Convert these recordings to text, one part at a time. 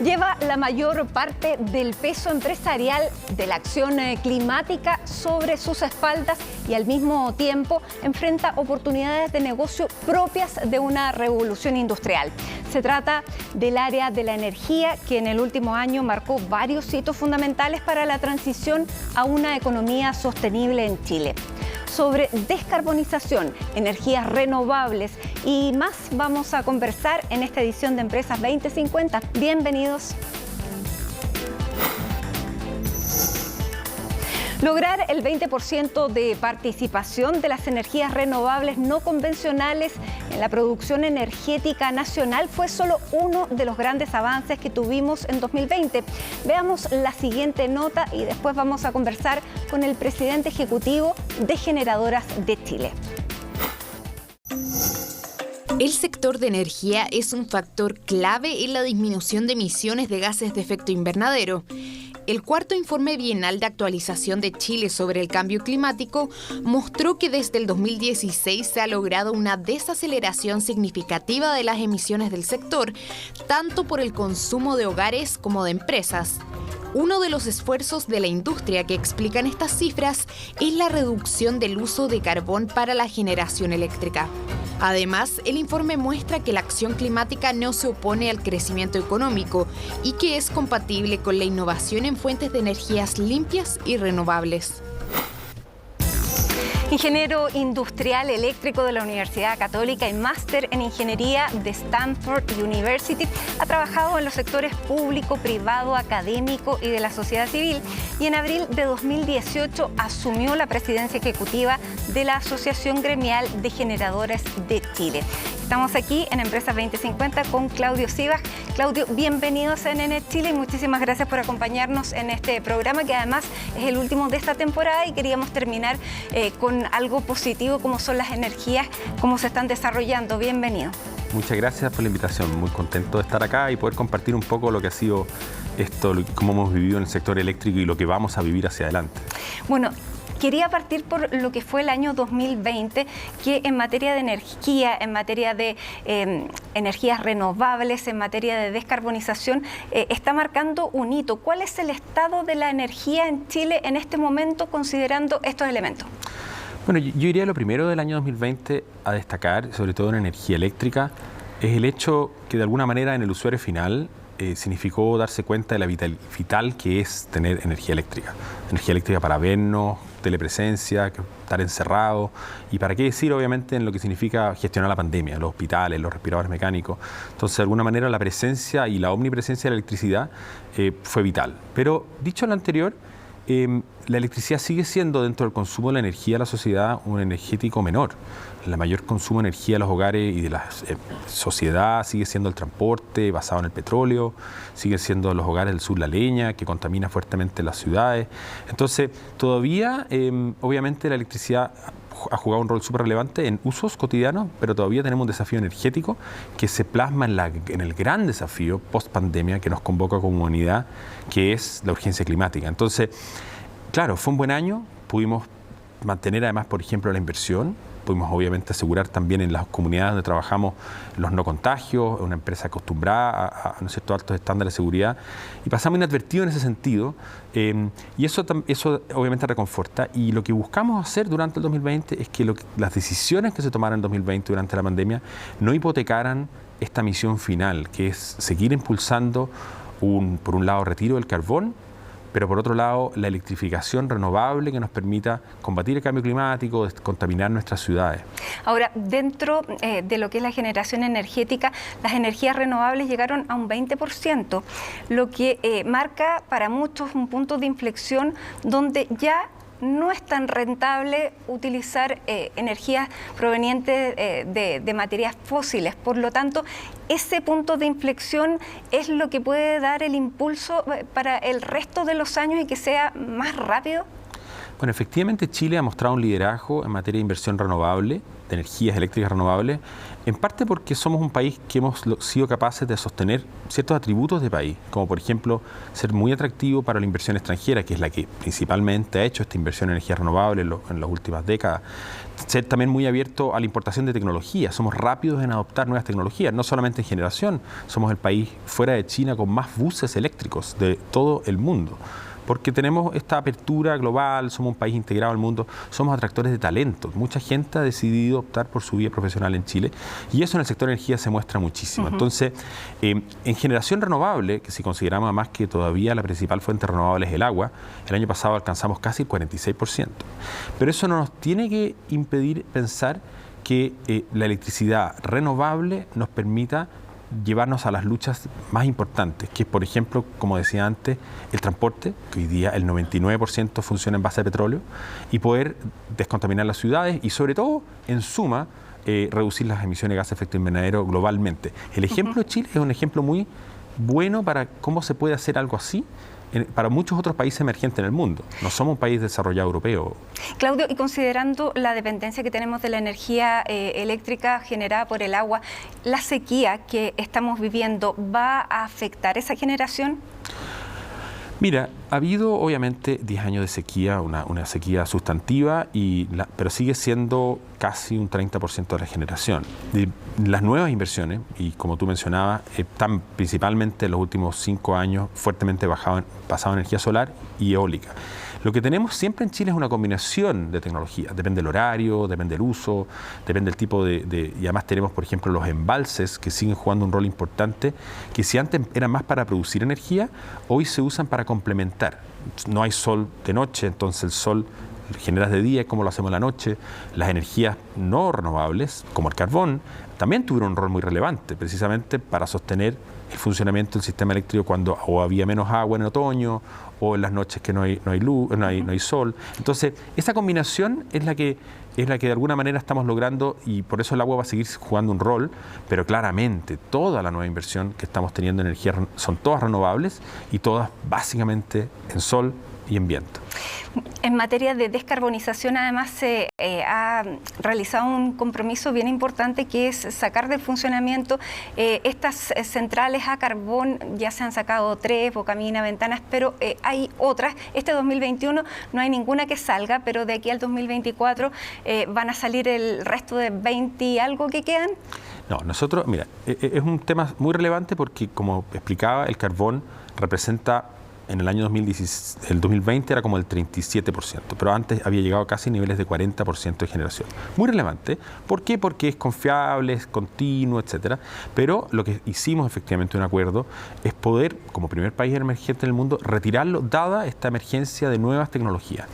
lleva la mayor parte del peso empresarial de la acción climática sobre sus espaldas y al mismo tiempo enfrenta oportunidades de negocio propias de una revolución industrial. Se trata del área de la energía, que en el último año marcó varios hitos fundamentales para la transición a una economía sostenible en Chile. Sobre descarbonización, energías renovables y más vamos a conversar en esta edición de Empresas 2050. Bienvenidos. Lograr el 20% de participación de las energías renovables no convencionales en la producción energética nacional fue solo uno de los grandes avances que tuvimos en 2020. Veamos la siguiente nota y después vamos a conversar con el presidente ejecutivo de Generadoras de Chile. El sector de energía es un factor clave en la disminución de emisiones de gases de efecto invernadero. El cuarto informe bienal de actualización de Chile sobre el cambio climático mostró que desde el 2016 se ha logrado una desaceleración significativa de las emisiones del sector, tanto por el consumo de hogares como de empresas. Uno de los esfuerzos de la industria que explican estas cifras es la reducción del uso de carbón para la generación eléctrica. Además, el informe muestra que la acción climática no se opone al crecimiento económico y que es compatible con la innovación en fuentes de energías limpias y renovables. Ingeniero industrial eléctrico de la Universidad Católica y máster en ingeniería de Stanford University, ha trabajado en los sectores público, privado, académico y de la sociedad civil y en abril de 2018 asumió la presidencia ejecutiva de la Asociación Gremial de Generadores de Chile. Estamos aquí en Empresas 2050 con Claudio Sivas. Claudio, bienvenidos a NN Chile y muchísimas gracias por acompañarnos en este programa que además es el último de esta temporada y queríamos terminar con algo positivo como son las energías, cómo se están desarrollando. Bienvenido. Muchas gracias por la invitación. Muy contento de estar acá y poder compartir un poco lo que ha sido esto, cómo hemos vivido en el sector eléctrico y lo que vamos a vivir hacia adelante. Bueno, quería partir por lo que fue el año 2020, que en materia de energía, en materia de energías renovables, en materia de descarbonización, está marcando un hito. ¿Cuál es el estado de la energía en Chile en este momento considerando estos elementos? Bueno, yo diría lo primero del año 2020 a destacar, sobre todo en energía eléctrica, es el hecho que de alguna manera en el usuario final significó darse cuenta de la vital que es tener energía eléctrica. Energía eléctrica para vernos, telepresencia, estar encerrado y para qué decir obviamente en lo que significa gestionar la pandemia, los hospitales, los respiradores mecánicos. Entonces de alguna manera la presencia y la omnipresencia de la electricidad fue vital. Pero dicho lo anterior, la electricidad sigue siendo dentro del consumo de la energía de la sociedad un energético menor. El mayor consumo de energía de los hogares y de la sociedad sigue siendo el transporte basado en el petróleo, sigue siendo los hogares del sur la leña, que contamina fuertemente las ciudades. Entonces, todavía, obviamente, la electricidad ha jugado un rol súper relevante en usos cotidianos, pero todavía tenemos un desafío energético que se plasma en el gran desafío post-pandemia que nos convoca como humanidad, que es la urgencia climática. Entonces, claro, fue un buen año, pudimos mantener además, por ejemplo, la inversión, pudimos obviamente asegurar también en las comunidades donde trabajamos los no contagios, una empresa acostumbrada a ¿no es cierto?, altos estándares de seguridad, y pasamos inadvertido en ese sentido, y eso obviamente reconforta, y lo que buscamos hacer durante el 2020 es que las decisiones que se tomaron en 2020 durante la pandemia no hipotecaran esta misión final, que es seguir impulsando por un lado retiro del carbón, pero por otro lado la electrificación renovable que nos permita combatir el cambio climático, descontaminar nuestras ciudades. Ahora, dentro de lo que es la generación energética, las energías renovables llegaron a un 20%, lo que marca para muchos un punto de inflexión donde ya no es tan rentable utilizar energías provenientes de materias fósiles. Por lo tanto, ese punto de inflexión es lo que puede dar el impulso para el resto de los años y que sea más rápido. Bueno, efectivamente Chile ha mostrado un liderazgo en materia de inversión renovable, de energías eléctricas renovables, en parte porque somos un país que hemos sido capaces de sostener ciertos atributos de país, como por ejemplo ser muy atractivo para la inversión extranjera, que es la que principalmente ha hecho esta inversión en energías renovables en las últimas décadas. Ser también muy abierto a la importación de tecnología. Somos rápidos en adoptar nuevas tecnologías, no solamente en generación. Somos el país fuera de China con más buses eléctricos de todo el mundo. Porque tenemos esta apertura global, somos un país integrado al mundo, somos atractores de talentos. Mucha gente ha decidido optar por su vida profesional en Chile y eso en el sector de energía se muestra muchísimo. Entonces, en generación renovable, que si consideramos además que todavía la principal fuente renovable es el agua, el año pasado alcanzamos casi el 46%. Pero eso no nos tiene que impedir pensar que la electricidad renovable nos permita llevarnos a las luchas más importantes, que es, por ejemplo, como decía antes, el transporte, que hoy día el 99% funciona en base de petróleo, y poder descontaminar las ciudades y, sobre todo, en suma, reducir las emisiones de gases de efecto invernadero globalmente. El ejemplo de Chile es un ejemplo muy bueno para cómo se puede hacer algo así para muchos otros países emergentes en el mundo. No somos un país desarrollado europeo. Claudio, y considerando la dependencia que tenemos de la energía eléctrica generada por el agua, ¿la sequía que estamos viviendo va a afectar esa generación? Mira, ha habido obviamente 10 años de sequía, una sequía sustantiva, pero sigue siendo casi un 30% de la generación. Las nuevas inversiones, y como tú mencionabas, están principalmente en los últimos 5 años fuertemente basado en energía solar y eólica. Lo que tenemos siempre en Chile es una combinación de tecnologías. Depende del horario, depende del uso, depende del tipo y además tenemos, por ejemplo, los embalses que siguen jugando un rol importante, que si antes eran más para producir energía, hoy se usan para complementar. No hay sol de noche, entonces el sol generas de día, como lo hacemos en la noche. Las energías no renovables, como el carbón, también tuvieron un rol muy relevante, precisamente para sostener el funcionamiento del sistema eléctrico cuando o había menos agua en el otoño o en las noches que no hay luz, no hay sol. Entonces, esa combinación es la que de alguna manera estamos logrando, y por eso el agua va a seguir jugando un rol, pero claramente toda la nueva inversión que estamos teniendo en energía son todas renovables y todas básicamente en sol y en viento. En materia de descarbonización, además, se ha realizado un compromiso bien importante, que es sacar de funcionamiento estas centrales a carbón. Ya se han sacado 3, Bocamina, Ventanas, pero hay otras. Este 2021 no hay ninguna que salga, pero de aquí al 2024 van a salir el resto de 20 y algo que quedan. No, nosotros, mira, es un tema muy relevante porque, como explicaba, el carbón representa, en el año 2020 era como el 37%, pero antes había llegado a casi niveles de 40% de generación. Muy relevante. ¿Por qué? Porque es confiable, es continuo, etcétera. Pero lo que hicimos efectivamente un acuerdo es poder, como primer país emergente en el mundo, retirarlo, dada esta emergencia de nuevas tecnologías.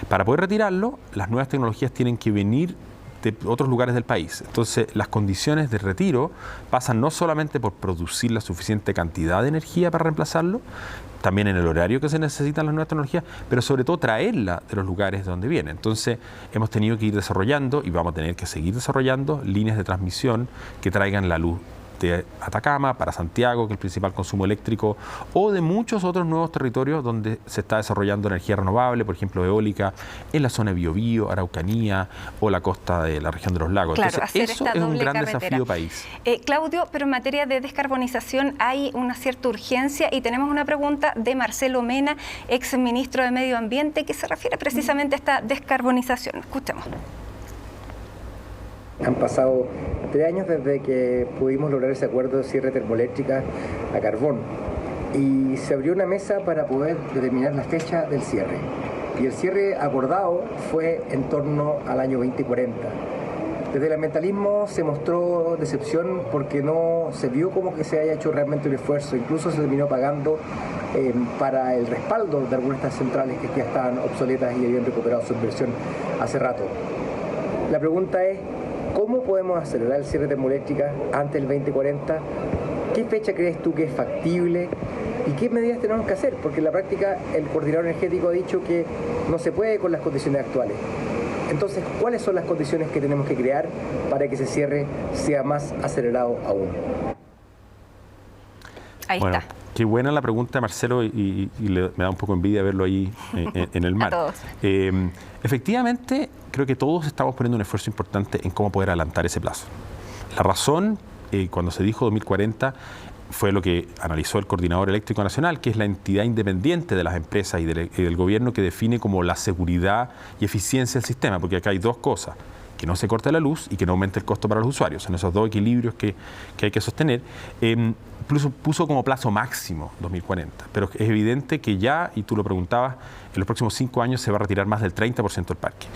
Para poder retirarlo, las nuevas tecnologías tienen que venir de otros lugares del país. Entonces, las condiciones de retiro pasan no solamente por producir la suficiente cantidad de energía para reemplazarlo, también en el horario que se necesitan las nuevas tecnologías, pero sobre todo traerla de los lugares de donde viene. Entonces, hemos tenido que ir desarrollando, y vamos a tener que seguir desarrollando, líneas de transmisión que traigan la luz de Atacama para Santiago, que es el principal consumo eléctrico, o de muchos otros nuevos territorios donde se está desarrollando energía renovable, por ejemplo eólica, en la zona de Biobío, Araucanía o la costa de la región de los lagos. Claro, entonces, eso es un gran desafío país. Claudio, pero en materia de descarbonización hay una cierta urgencia, y tenemos una pregunta de Marcelo Mena, ex ministro de Medio Ambiente, que se refiere precisamente a esta descarbonización. Escuchemos. Han pasado 3 años desde que pudimos lograr ese acuerdo de cierre termoeléctrica a carbón, y se abrió una mesa para poder determinar la fecha del cierre. Y el cierre acordado fue en torno al año 2040. Desde el ambientalismo se mostró decepción porque no se vio como que se haya hecho realmente un esfuerzo. Incluso se terminó pagando para el respaldo de algunas de estas centrales que ya estaban obsoletas y habían recuperado su inversión hace rato. La pregunta es: ¿cómo podemos acelerar el cierre termoeléctrica antes del 2040? ¿Qué fecha crees tú que es factible? ¿Y qué medidas tenemos que hacer? Porque en la práctica el coordinador energético ha dicho que no se puede con las condiciones actuales. Entonces, ¿cuáles son las condiciones que tenemos que crear para que ese cierre sea más acelerado aún? Ahí está. Qué buena la pregunta, Marcelo, y me da un poco envidia verlo ahí en el mar. A todos. Efectivamente, creo que todos estamos poniendo un esfuerzo importante en cómo poder adelantar ese plazo. La razón, cuando se dijo 2040, fue lo que analizó el Coordinador Eléctrico Nacional, que es la entidad independiente de las empresas y del gobierno que define como la seguridad y eficiencia del sistema, porque acá hay dos cosas: que no se corte la luz y que no aumente el costo para los usuarios. Son esos dos equilibrios que hay que sostener. Puso como plazo máximo 2040, pero es evidente que ya, y tú lo preguntabas, en los próximos 5 años se va a retirar más del 30% del parque.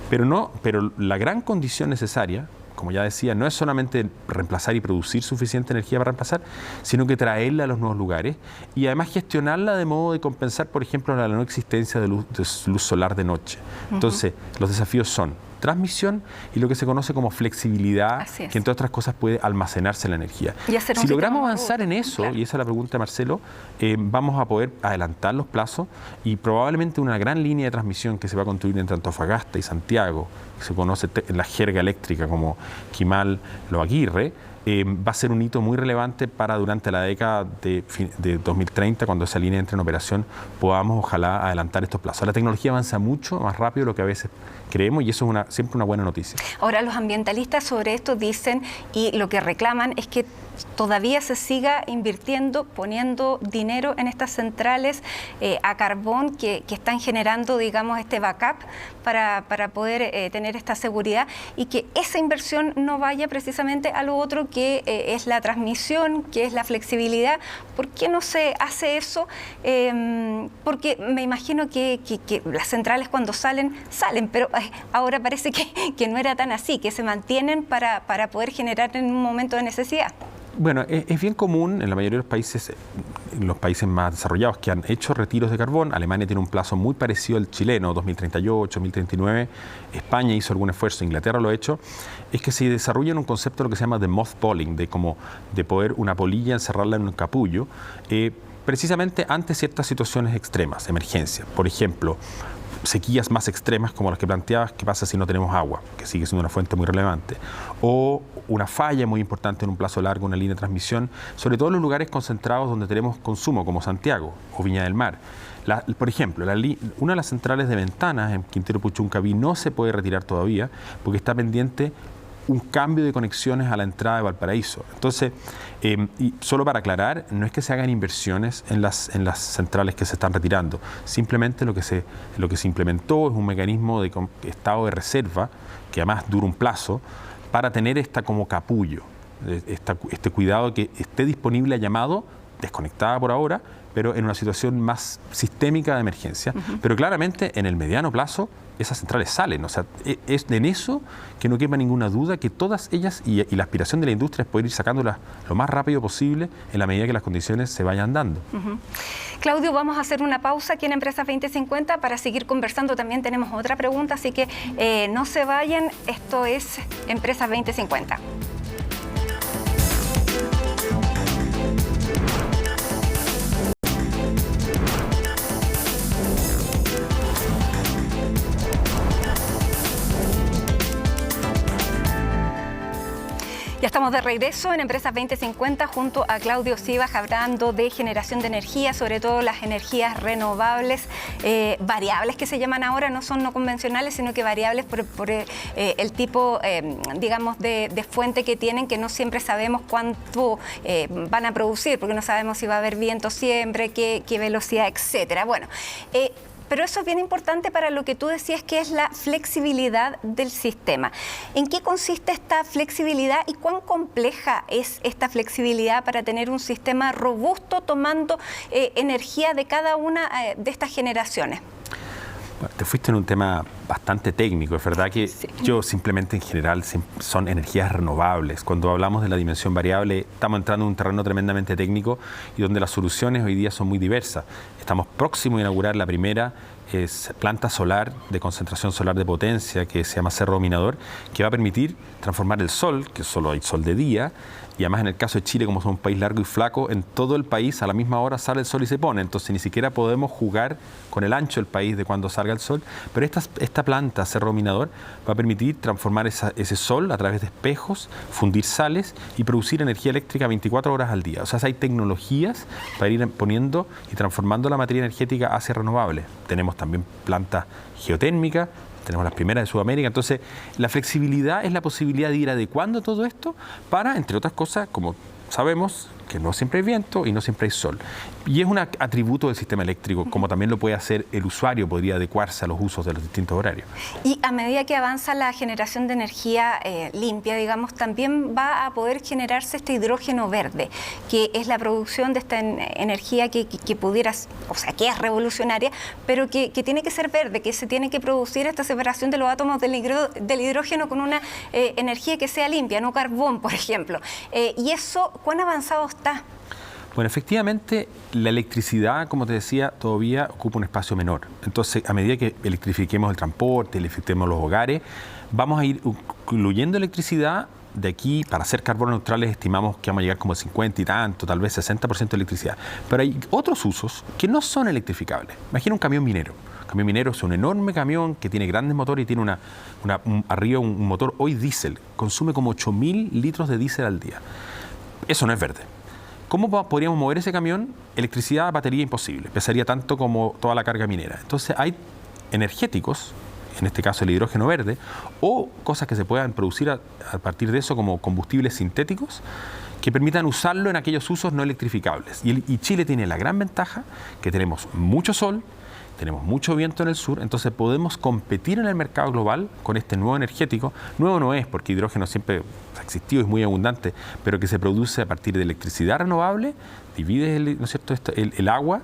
Pero la gran condición necesaria, como ya decía, no es solamente reemplazar y producir suficiente energía para reemplazar, sino que traerla a los nuevos lugares y además gestionarla de modo de compensar, por ejemplo, la no existencia de luz solar de noche. Entonces, los desafíos son transmisión y lo que se conoce como flexibilidad, que entre otras cosas puede almacenarse la energía. Si logramos avanzar en eso, claro, y esa es la pregunta de Marcelo, vamos a poder adelantar los plazos y probablemente una gran línea de transmisión que se va a construir entre Antofagasta y Santiago, que se conoce en la jerga eléctrica como Quimal-Lo Aguirre, va a ser un hito muy relevante para durante la década de 2030, cuando esa línea entre en operación, podamos ojalá adelantar estos plazos. La tecnología avanza mucho más rápido de lo que a veces creemos y eso es siempre una buena noticia. Ahora, los ambientalistas sobre esto dicen y lo que reclaman es que todavía se siga invirtiendo, poniendo dinero en estas centrales a carbón que están generando, digamos, este backup para poder tener esta seguridad y que esa inversión no vaya precisamente a lo otro que es la transmisión, que es la flexibilidad. ¿Por qué no se hace eso? Porque me imagino que las centrales cuando salen, pero ahora parece que no era tan así, que se mantienen para poder generar en un momento de necesidad. Bueno, es bien común en la mayoría de los países, en los países más desarrollados que han hecho retiros de carbón. Alemania tiene un plazo muy parecido al chileno, 2038, 2039. España hizo algún esfuerzo, Inglaterra lo ha hecho. Es que se desarrolla un concepto de lo que se llama de mothballing, de poder una polilla encerrarla en un capullo, precisamente ante ciertas situaciones extremas, emergencias. Por ejemplo, sequías más extremas como las que planteabas, ¿qué pasa si no tenemos agua? Que sigue siendo una fuente muy relevante. O una falla muy importante en un plazo largo, una línea de transmisión, sobre todo en los lugares concentrados donde tenemos consumo, como Santiago o Viña del Mar. Por ejemplo, una de las centrales de Ventanas en Quintero Puchuncaví no se puede retirar todavía porque está pendiente un cambio de conexiones a la entrada de Valparaíso. Entonces, y solo para aclarar, no es que se hagan inversiones en las centrales que se están retirando, simplemente lo que se implementó es un mecanismo de estado de reserva, que además dura un plazo, para tener esta como capullo, este cuidado que esté disponible a llamado, desconectada por ahora, pero en una situación más sistémica de emergencia. Pero claramente en el mediano plazo esas centrales salen, o sea, es en eso que no quepa ninguna duda que todas ellas y la aspiración de la industria es poder ir sacándolas lo más rápido posible en la medida que las condiciones se vayan dando. Claudio, vamos a hacer una pausa aquí en Empresas 2050 para seguir conversando. También tenemos otra pregunta, así que no se vayan. Esto es Empresas 2050. Ya estamos de regreso en Empresas 2050 junto a Claudio Sivas hablando de generación de energía, sobre todo las energías renovables, variables que se llaman ahora, no son no convencionales, sino que variables por el tipo, digamos, de fuente que tienen, que no siempre sabemos cuánto van a producir, porque no sabemos si va a haber viento siempre, qué velocidad, etcétera. Bueno, pero eso es bien importante para lo que tú decías, que es la flexibilidad del sistema. ¿En qué consiste esta flexibilidad y cuán compleja es esta flexibilidad para tener un sistema robusto tomando energía de cada una de estas generaciones? Bueno, te fuiste en un tema bastante técnico. Es verdad que yo simplemente en general son energías renovables. Cuando hablamos de la dimensión variable, estamos entrando en un terreno tremendamente técnico y donde las soluciones hoy día son muy diversas. Estamos próximos a inaugurar la primera es planta solar de concentración solar de potencia que se llama Cerro Dominador, que va a permitir transformar el sol, que solo hay sol de día, y además en el caso de Chile, como somos un país largo y flaco, en todo el país a la misma hora sale el sol y se pone, entonces ni siquiera podemos jugar con el ancho del país de cuando salga el sol, pero esta planta Cerro Dominador va a permitir transformar ese sol a través de espejos, fundir sales y producir energía eléctrica 24 horas al día. O sea, hay tecnologías para ir poniendo y transformando la materia energética hacia renovables. Tenemos también plantas geotérmicas, tenemos las primeras de Sudamérica. Entonces, la flexibilidad es la posibilidad de ir adecuando todo esto para, entre otras cosas, como sabemos, que no siempre hay viento y no siempre hay sol. Y es un atributo del sistema eléctrico, como también lo puede hacer el usuario, podría adecuarse a los usos de los distintos horarios. Y a medida que avanza la generación de energía limpia, digamos, también va a poder generarse este hidrógeno verde, que es la producción de esta energía que pudiera, o sea, que es revolucionaria, pero que tiene que ser verde, que se tiene que producir esta separación de los átomos del hidrógeno con una energía que sea limpia, no carbón, por ejemplo. Y eso, ¿cuán avanzado está? Bueno, efectivamente, la electricidad, como te decía, todavía ocupa un espacio menor. Entonces, a medida que electrifiquemos el transporte, electrifiquemos los hogares, vamos a ir incluyendo electricidad. De aquí, para ser carbono neutrales, estimamos que vamos a llegar como al 50 y tanto, tal vez 60% de electricidad. Pero hay otros usos que no son electrificables. Imagina un camión minero. Un camión minero es un enorme camión que tiene grandes motores y tiene arriba un motor hoy diésel. Consume como 8.000 litros de diésel al día. Eso no es verde. ¿Cómo podríamos mover ese camión? Electricidad, batería, imposible. Pesaría tanto como toda la carga minera. Entonces hay energéticos, en este caso el hidrógeno verde, o cosas que se puedan producir a partir de eso como combustibles sintéticos que permitan usarlo en aquellos usos no electrificables. Y Chile tiene la gran ventaja que tenemos mucho sol, tenemos mucho viento en el sur, entonces podemos competir en el mercado global con este nuevo energético. Nuevo no es, porque hidrógeno siempre ha existido, es muy abundante, pero que se produce a partir de electricidad renovable, divides ¿no es cierto? el agua,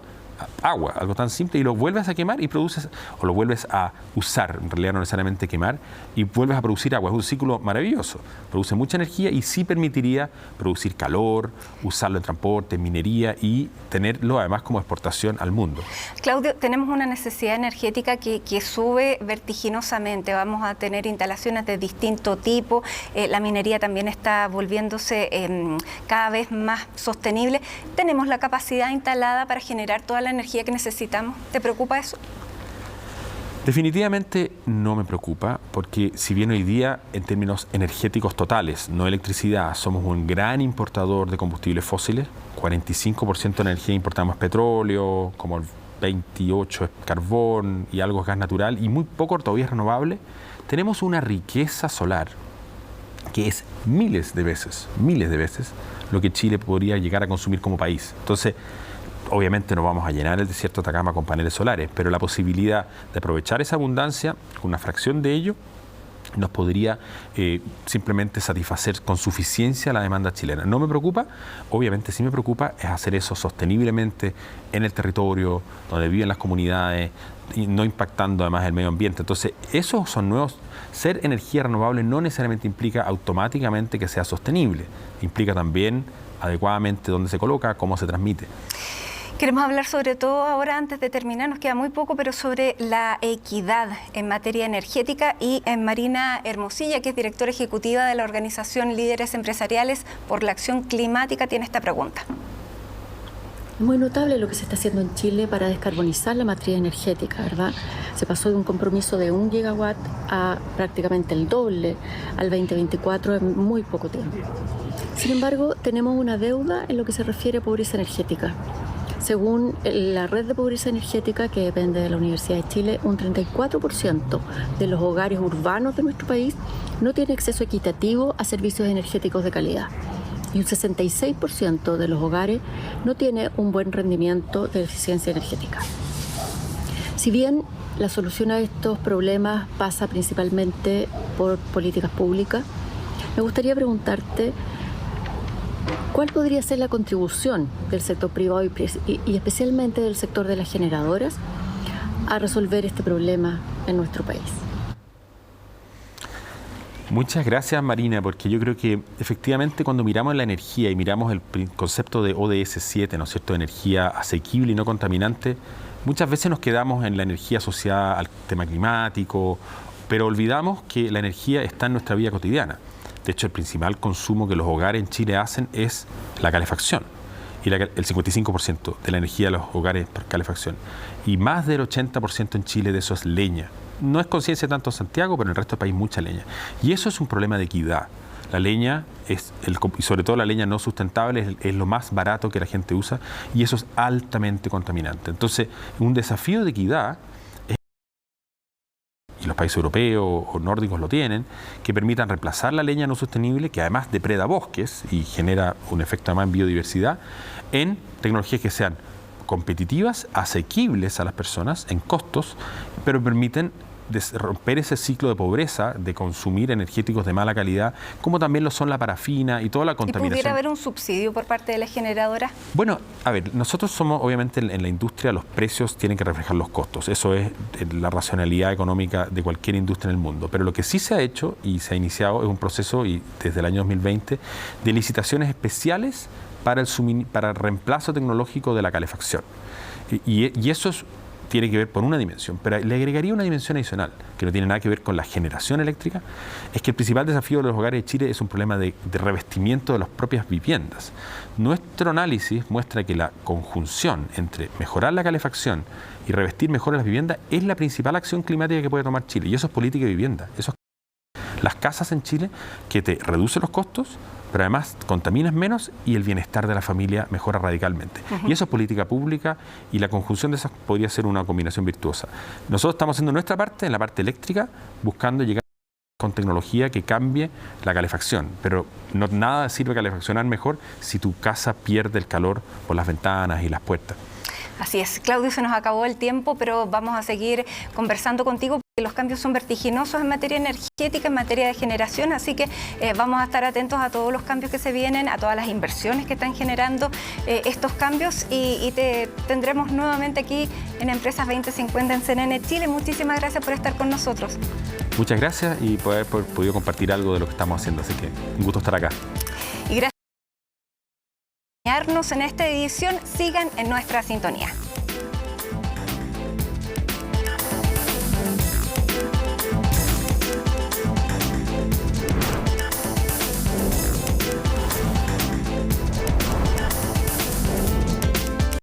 algo tan simple, y lo vuelves a quemar y produces, o lo vuelves a usar, en realidad no necesariamente quemar, y vuelves a producir agua. Es un ciclo maravilloso, produce mucha energía y sí permitiría producir calor, usarlo en transporte, en minería y tenerlo además como exportación al mundo. Claudio, tenemos una necesidad energética que sube vertiginosamente, vamos a tener instalaciones de distinto tipo, la minería también está volviéndose cada vez más sostenible. Tenemos la capacidad instalada para generar toda la energía que necesitamos. ¿Te preocupa eso? Definitivamente no me preocupa, porque si bien hoy día en términos energéticos totales, no electricidad, somos un gran importador de combustibles fósiles, 45% de energía importamos petróleo, como el 28% es carbón y algo es gas natural y muy poco todavía es renovable, tenemos una riqueza solar que es miles de veces lo que Chile podría llegar a consumir como país. Entonces, obviamente no vamos a llenar el desierto de Atacama con paneles solares, pero la posibilidad de aprovechar esa abundancia, con una fracción de ello, nos podría simplemente satisfacer con suficiencia la demanda chilena. No me preocupa, obviamente sí me preocupa, es hacer eso sosteniblemente en el territorio donde viven las comunidades y no impactando además el medio ambiente. Entonces, esos son nuevos. Ser energía renovable no necesariamente implica automáticamente que sea sostenible, implica también adecuadamente dónde se coloca, cómo se transmite. Queremos hablar sobre todo ahora, antes de terminar, nos queda muy poco, pero sobre la equidad en materia energética, y en Marina Hermosilla, que es directora ejecutiva de la organización Líderes Empresariales por la Acción Climática, tiene esta pregunta. Es muy notable lo que se está haciendo en Chile para descarbonizar la matriz energética, ¿verdad? Se pasó de un compromiso de 1 gigawatt a prácticamente el doble al 2024 en muy poco tiempo. Sin embargo, tenemos una deuda en lo que se refiere a pobreza energética. Según la red de pobreza energética, que depende de la Universidad de Chile, un 34% de los hogares urbanos de nuestro país no tiene acceso equitativo a servicios energéticos de calidad. Y un 66% de los hogares no tiene un buen rendimiento de eficiencia energética. Si bien la solución a estos problemas pasa principalmente por políticas públicas, me gustaría preguntarte ¿cuál podría ser la contribución del sector privado y especialmente del sector de las generadoras a resolver este problema en nuestro país? Muchas gracias, Marina, porque yo creo que efectivamente cuando miramos la energía y miramos el concepto de ODS 7, ¿no es cierto?, de energía asequible y no contaminante, muchas veces nos quedamos en la energía asociada al tema climático, pero olvidamos que la energía está en nuestra vida cotidiana. De hecho, el principal consumo que los hogares en Chile hacen es la calefacción. Y el 55% de la energía de los hogares por calefacción. Y más del 80% en Chile de eso es leña. No es conciencia tanto en Santiago, pero en el resto del país mucha leña. Y eso es un problema de equidad. La leña, y sobre todo la leña no sustentable, es lo más barato que la gente usa y eso es altamente contaminante. Entonces, un desafío de equidad, y los países europeos o nórdicos lo tienen, que permitan reemplazar la leña no sostenible, que además depreda bosques y genera un efecto además en biodiversidad, en tecnologías que sean competitivas, asequibles a las personas en costos, pero permiten romper ese ciclo de pobreza, de consumir energéticos de mala calidad, como también lo son la parafina y toda la contaminación. ¿Y pudiera haber un subsidio por parte de las generadoras? Bueno, a ver, nosotros somos, obviamente, en la industria los precios tienen que reflejar los costos. Eso es la racionalidad económica de cualquier industria en el mundo. Pero lo que sí se ha hecho y se ha iniciado es un proceso, y desde el año 2020, de licitaciones especiales para el reemplazo tecnológico de la calefacción. Y eso tiene que ver por una dimensión, pero le agregaría una dimensión adicional, que no tiene nada que ver con la generación eléctrica, es que el principal desafío de los hogares de Chile es un problema de revestimiento de las propias viviendas. Nuestro análisis muestra que la conjunción entre mejorar la calefacción y revestir mejor las viviendas es la principal acción climática que puede tomar Chile, y eso es política de vivienda. Eso es las casas en Chile que te reducen los costos, pero además contaminas menos y el bienestar de la familia mejora radicalmente. Y eso es política pública y la conjunción de esas podría ser una combinación virtuosa. Nosotros estamos haciendo nuestra parte, en la parte eléctrica, buscando llegar con tecnología que cambie la calefacción, pero nada sirve calefaccionar mejor si tu casa pierde el calor por las ventanas y las puertas. Así es. Claudio, se nos acabó el tiempo, pero vamos a seguir conversando contigo porque los cambios son vertiginosos en materia energética, en materia de generación, así que vamos a estar atentos a todos los cambios que se vienen, a todas las inversiones que están generando estos cambios y te tendremos nuevamente aquí en Empresas 2050 en CNN Chile. Muchísimas gracias por estar con nosotros. Muchas gracias y por haber podido compartir algo de lo que estamos haciendo, así que un gusto estar acá. Y gracias por acompañarnos en esta edición. Sigan en nuestra sintonía.